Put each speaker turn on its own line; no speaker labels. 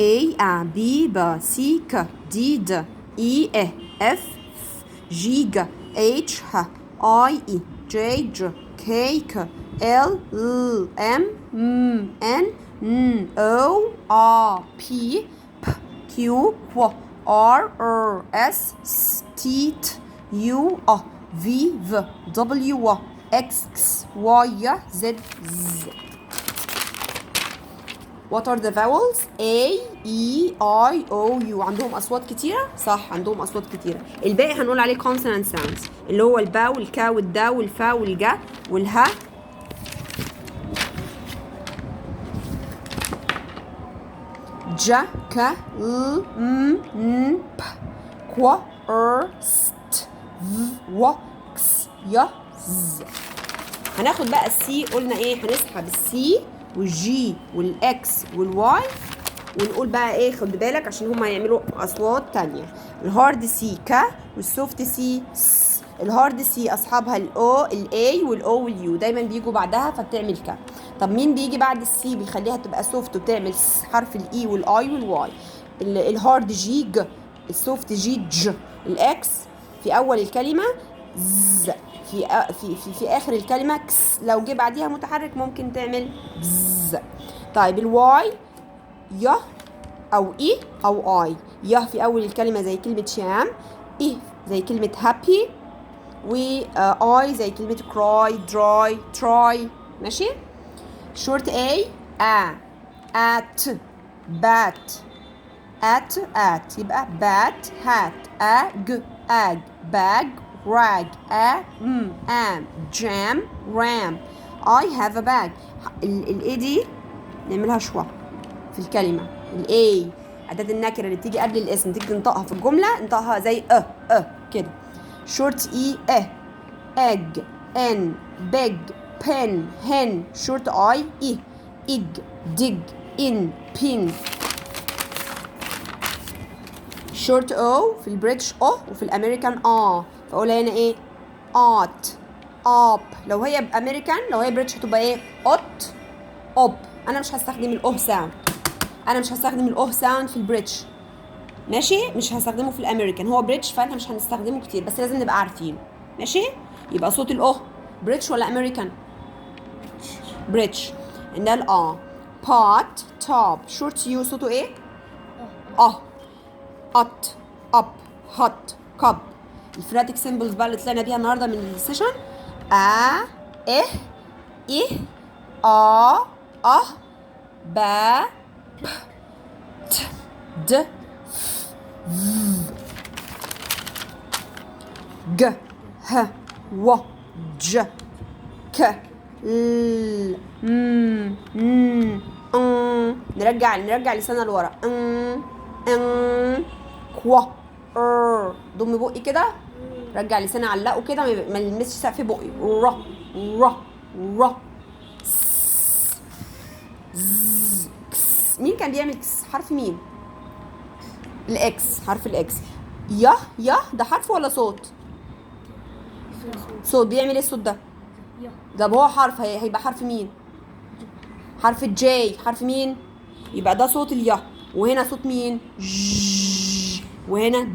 A B B C K D D E F G H I J K L M N O P Q R S T U V W X Y Z. What are the vowels? A E I O U. عندهم أصوات كتيرة؟ صح، عندهم أصوات كتيرة. الباقي هنقول عليه consonant sounds اللي هو البا والكا والدا والفا والجا والها. ج ك ل م ن ب كو ست و كس ي ز. هناخد بقى السي. قلنا ايه؟ هنسحب السي والجي والاكس والواي ونقول بقى ايه. خد بالك عشان هما هيعملوا اصوات تانية. الهارد سي ك والسوفت سي س. الهارد سي اصحابها الاو الاي والاو واليو دايما بيجوا بعدها فبتعمل ك. طب مين بيجي بعد السي بيخليها تبقى سوفت وبتعمل حرف الاي والاي والواي؟ الهارد جي ج، السوفت جي ج. الاكس في اول الكلمه ز، في اخر الكلمه كس. لو جه بعديها متحرك ممكن تعمل بز. طيب الواي ي او اي او اي. ي في اول الكلمه زي كلمه شام، اي زي كلمه هابي، واي زي كلمه كراي دراي تراي. ماشي. شورت اي ات بات ات يبقى بات هات. اج اج باج راج ام جام رام. I have a bag. الاي دي نعملها شوى في الكلمة. الاي أداة النكرة اللي بتيجي قبل الاسم تيجي تنطقها في الجملة انطقها زي كده. شورت اي اج ان بيج بن هن. شورت اي اج ديج ان بين. شورت او في البريتش وفي الامريكان فاقولها هنا ايه؟ ات اب. لو هي بامريكان، لو هي بريتش هتبقى ايه؟ اوب. انا مش هستخدم الاو ساوند. في البريتش. ماشي. مش هستخدمه في الامريكان. هو بريتش فاحنا مش هنستخدمه كتير بس لازم نبقى عارفين. ماشي. يبقى صوت الاو بريتش ولا امريكان؟ بريتش. ده بات توب. شورت يو صوته ايه؟ ات اب هات كب. الفراتيك سيمبلز بقى اللي طلعنا بيها النهارده من السيشن: ا با ب ت د ج ه و ج ك ل نرجع لساننا لورا. كوا ضم بقي كده. رجع لساني علقه كده ما يلمسش سقف بقي. ر مين كان بيعمل كس؟ حرف مين؟ الاكس. حرف الاكس. يه ده حرف ولا صوت؟ صوت. بيعمل ايه الصوت ده؟ ده هو حرف هيبقى حرف مين؟ حرف الجي. حرف مين؟ يبقى ده صوت اليه. وهنا صوت مين؟ وهنا